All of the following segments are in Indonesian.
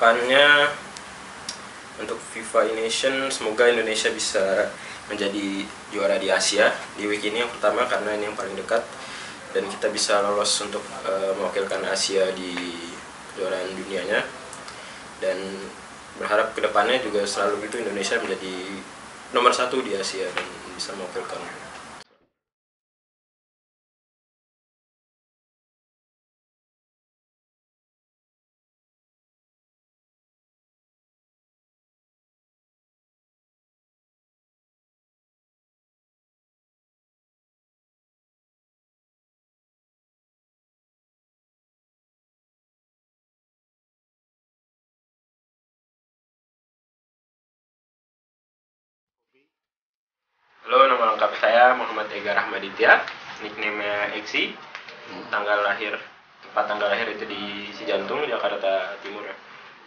harapannya untuk FIFA Nation, semoga Indonesia bisa menjadi juara di Asia di week ini yang pertama, karena ini yang paling dekat, dan kita bisa lolos untuk mewakilkan Asia di kejuaraan dunianya. Dan berharap kedepannya juga selalu gitu Indonesia menjadi nomor 1 di Asia dan bisa mewakilkan. Halo, nama lengkap saya Muhammad Ega Rahmaditya, nickname-nya Eksi. Tempat tanggal lahir itu di Cijantung, Jakarta Timur,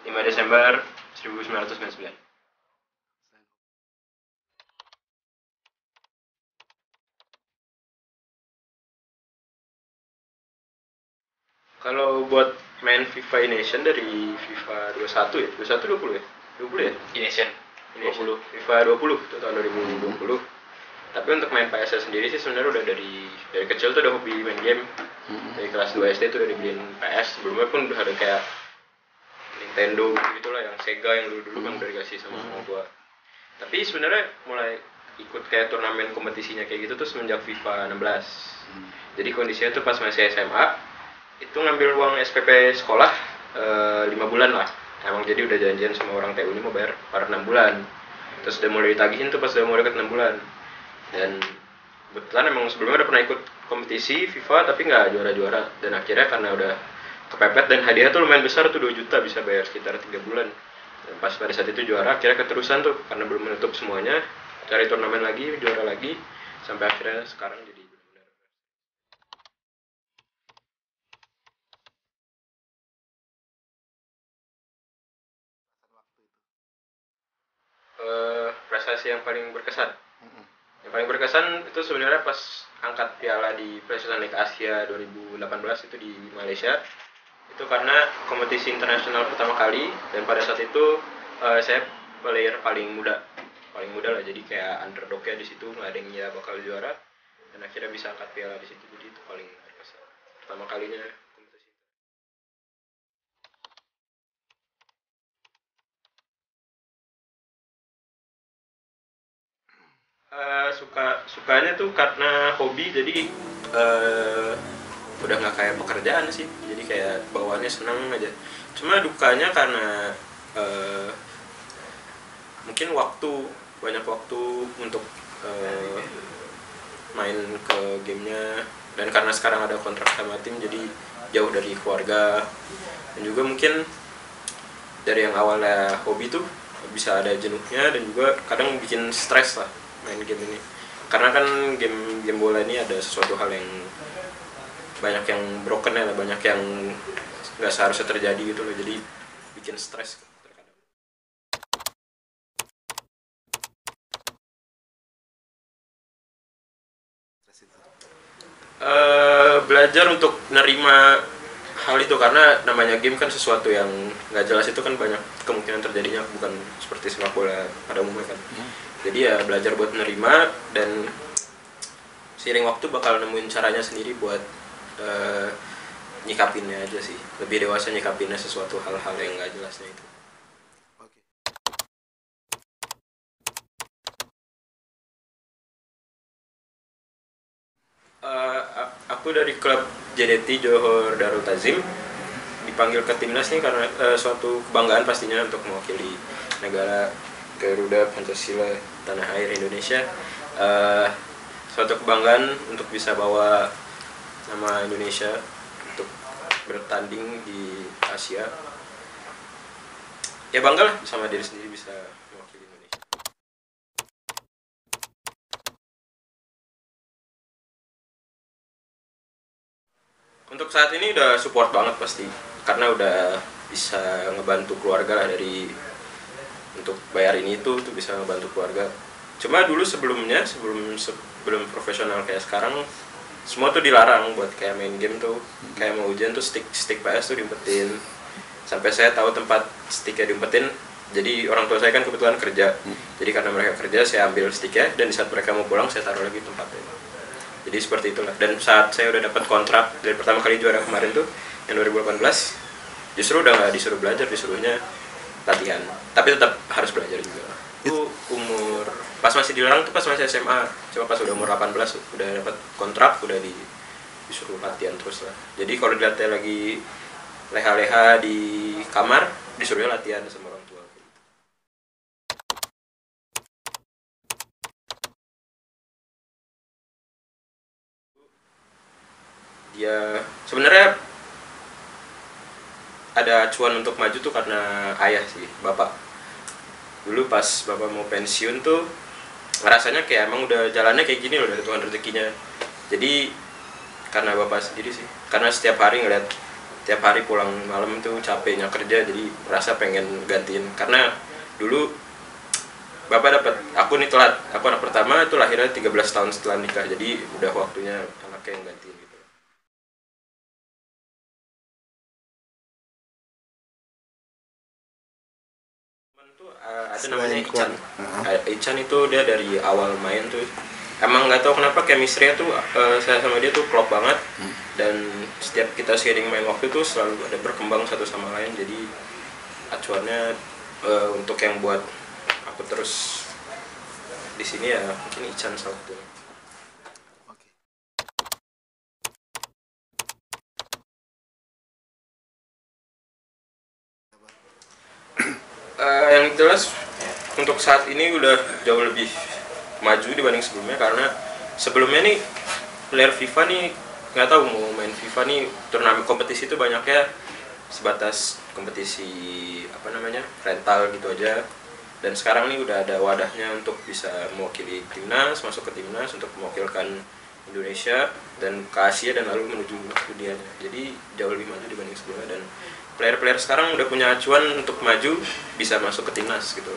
5 Desember 1999. Kalau buat main FIFA Nation dari FIFA 21 ya, 21 20 ya? 20 ya? Nation 20. FIFA 20 itu tahun 2020. Tapi untuk main PS sendiri sih sebenarnya udah dari kecil tuh udah hobi main game. Dari kelas 2 SD tuh udah dibeliin PS. Sebelumnya pun udah ada kayak Nintendo gitu lah, yang Sega yang dulu kan udah dikasih sama gua. Tapi sebenarnya mulai ikut kayak turnamen kompetisinya kayak gitu tuh semenjak FIFA 16. Jadi kondisinya tuh pas masih SMA, itu ngambil uang SPP sekolah 5 bulan lah. Emang jadi udah janjian sama orang TU ini mau bayar per 6 bulan. Terus udah mulai ditagihin tuh pas udah mau deket 6 bulan. Dan kebetulan emang sebelumnya udah pernah ikut kompetisi FIFA tapi nggak juara-juara, dan akhirnya karena udah kepepet dan hadiah tuh lumayan besar tuh, 2 juta bisa bayar sekitar 3 bulan. Dan pas pada saat itu juara, akhirnya keterusan tuh karena belum menutup semuanya, cari turnamen lagi, juara lagi, sampai akhirnya sekarang jadi benar-benar. Prestasi yang paling berkesan. Yang paling berkesan itu sebenarnya pas angkat piala di Preseason League Asia 2018 itu di Malaysia. Itu karena kompetisi internasional pertama kali, dan pada saat itu saya player paling muda lah, jadi kayak underdognya di situ, nggak ada yang ya bakal juara, dan akhirnya bisa angkat piala di situ. Jadi itu paling berkesan, pertama kalinya kompetisi. Sukanya tuh karena hobi, jadi udah nggak kayak pekerjaan sih, jadi kayak bawaannya senang aja. Cuma dukanya karena mungkin banyak waktu untuk main ke gamenya, dan karena sekarang ada kontrak sama tim jadi jauh dari keluarga, dan juga mungkin dari yang awalnya hobi tuh bisa ada jenuhnya, dan juga kadang bikin stres lah main game ini, karena kan game bola ini ada sesuatu hal yang banyak yang broken ya, banyak yang nggak seharusnya terjadi gitu loh, jadi bikin stres terkadang. Belajar untuk nerima hal itu, karena namanya game kan sesuatu yang nggak jelas, itu kan banyak kemungkinan terjadinya, bukan seperti sepak bola pada umumnya kan. Jadi ya belajar buat nerima, dan seiring waktu bakal nemuin caranya sendiri buat nyikapinnya aja sih, lebih dewasa nyikapinnya sesuatu hal-hal yang nggak jelasnya itu. Aku dari klub JDT Johor Darul Tazim dipanggil ke timnas nih karena suatu kebanggaan pastinya untuk mewakili negara Garuda Pancasila tanah air Indonesia. Suatu kebanggaan untuk bisa bawa nama Indonesia untuk bertanding di Asia. Ya bangga lah sama diri sendiri bisa mewakili Indonesia. Untuk saat ini udah support banget pasti, karena udah bisa ngebantu keluarga lah, untuk bayar ini itu tuh bisa ngebantu keluarga. Cuma dulu sebelum profesional kayak sekarang, semua tuh dilarang buat kayak main game tuh, kayak mau ujian tuh stick PS tuh diumpetin, sampai saya tahu tempat sticknya diumpetin. Jadi orang tua saya kan kebetulan kerja, jadi karena mereka kerja saya ambil sticknya, dan di saat mereka mau pulang saya taruh lagi tempatnya. Jadi seperti itulah. Dan saat saya udah dapat kontrak dari pertama kali juara kemarin tuh yang 2018, justru udah nggak disuruh belajar, disuruhnya latihan, tapi tetap harus belajar juga. Itu umur pas masih dilarang tuh pas masih SMA, cuma pas udah umur 18 udah dapat kontrak, udah disuruh latihan terus lah. Jadi kalau dilatih lagi leha-leha di kamar, disuruhnya latihan sama orang tua. Dia sebenarnya ada acuan untuk maju tuh karena ayah sih, bapak. Dulu pas bapak mau pensiun tuh rasanya kayak emang udah jalannya kayak gini loh dari Tuhan rezekinya. Jadi karena bapak sendiri sih, karena setiap hari ngeliat tiap hari pulang malam tuh capeknya kerja, jadi merasa pengen gantiin. Karena dulu bapak dapat, aku nih telat, aku anak pertama itu lahirnya 13 tahun setelah nikah, jadi udah waktunya anaknya yang gantiin gitu. Ada namanya Ican. Ican itu dia dari awal main tuh emang nggak tahu kenapa chemistry-nya tuh saya sama dia tuh klop banget, dan setiap kita sharing main waktu tuh selalu ada berkembang satu sama lain. Jadi acuannya untuk yang buat aku terus di sini ya mungkin Ican salah satu. Yang jelas untuk saat ini udah jauh lebih maju dibanding sebelumnya, karena sebelumnya nih player FIFA nih nggak tahu mau main FIFA nih turnamen kompetisi itu banyaknya sebatas kompetisi apa namanya rental gitu aja, dan sekarang nih udah ada wadahnya untuk bisa mewakili timnas, masuk ke timnas untuk mewakilkan Indonesia dan ke Asia dan lalu menuju dunia. Jadi jauh lebih maju dibanding sebelumnya, dan player-player sekarang udah punya acuan untuk maju bisa masuk ke timnas gitu,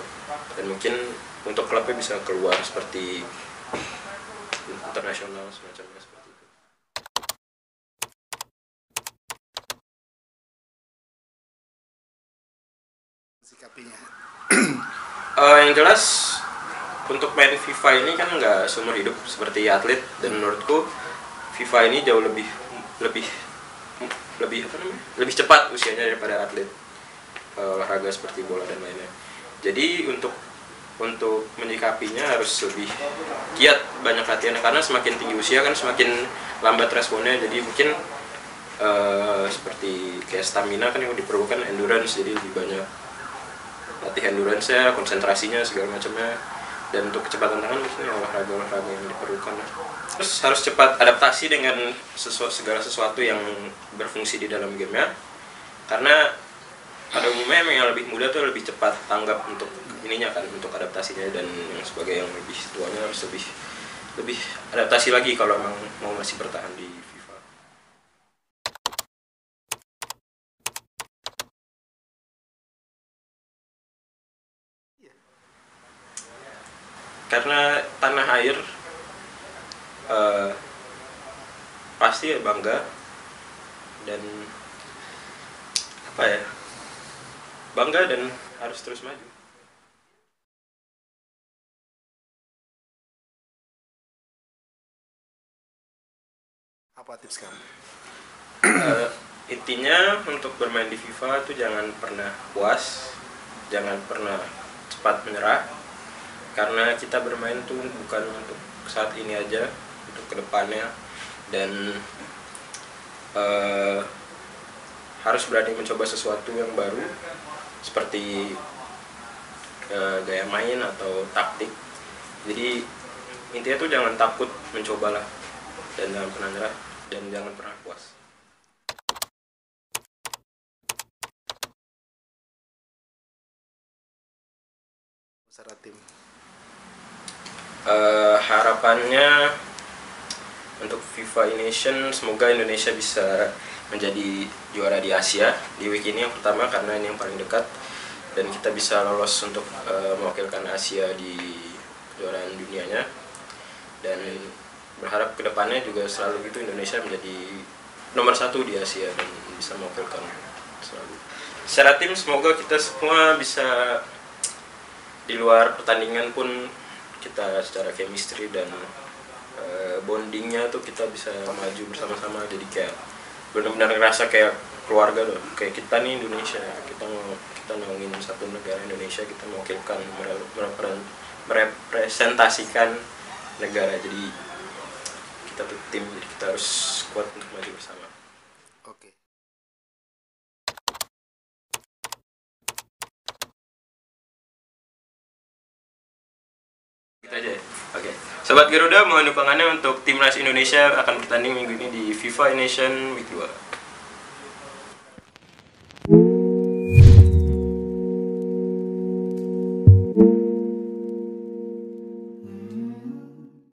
dan mungkin untuk klubnya bisa keluar seperti internasional semacamnya seperti itu. Sikapinya. Yang jelas untuk main FIFA ini kan nggak seumur hidup seperti atlet, dan menurutku FIFA ini jauh lebih apa namanya, lebih cepat usianya daripada atlet olahraga seperti bola dan lainnya. Jadi untuk menyikapinya harus lebih giat, banyak latihan, karena semakin tinggi usia kan semakin lambat responnya. Jadi mungkin seperti kayak stamina kan yang diperlukan endurance, jadi lebih banyak latihan endurance-nya, konsentrasinya segala macamnya. Dan untuk kecepatan tangan mungkin olahraga yang diperlukan. Terus harus cepat adaptasi dengan segala sesuatu yang berfungsi di dalam gamenya, karena pada umumnya yang lebih muda tuh lebih cepat tanggap untuk ininya kan, untuk adaptasinya, dan yang sebagai yang lebih tuanya harus lebih adaptasi lagi kalau emang mau masih bertahan di FIFA. Karena tanah air pasti bangga, dan apa ya, bangga dan harus terus maju. Apa tips kamu? Intinya untuk bermain di FIFA tuh jangan pernah puas, jangan pernah cepat menyerah, karena kita bermain tuh bukan untuk saat ini aja, untuk kedepannya, dan harus berani mencoba sesuatu yang baru seperti gaya main atau taktik. Jadi intinya tuh jangan takut mencobalah, dan jangan pernah nyerah, dan jangan pernah puas. Secara tim. Harapannya untuk FIFA E-Nation semoga Indonesia bisa menjadi juara di Asia di week ini yang pertama, karena ini yang paling dekat, dan kita bisa lolos untuk mewakilkan Asia di kejuaraan dunianya, dan berharap kedepannya juga selalu gitu Indonesia menjadi nomor 1 di Asia dan bisa mewakilkan selalu. secara tim semoga kita semua bisa di luar pertandingan pun kita secara chemistry dan bondingnya tuh kita bisa maju bersama-sama, jadi kayak benar-benar ngerasa kayak keluarga loh, kayak kita nih Indonesia, kita naungin satu negara Indonesia, kita mewakilkan merepresentasikan negara, jadi kita tuh tim, jadi kita harus kuat untuk maju bersama. Oke. Gitu aja ya? Oke. Sobat Garuda, mohon dukungannya untuk timnas Indonesia akan bertanding minggu ini di FIFA Nation Week 2.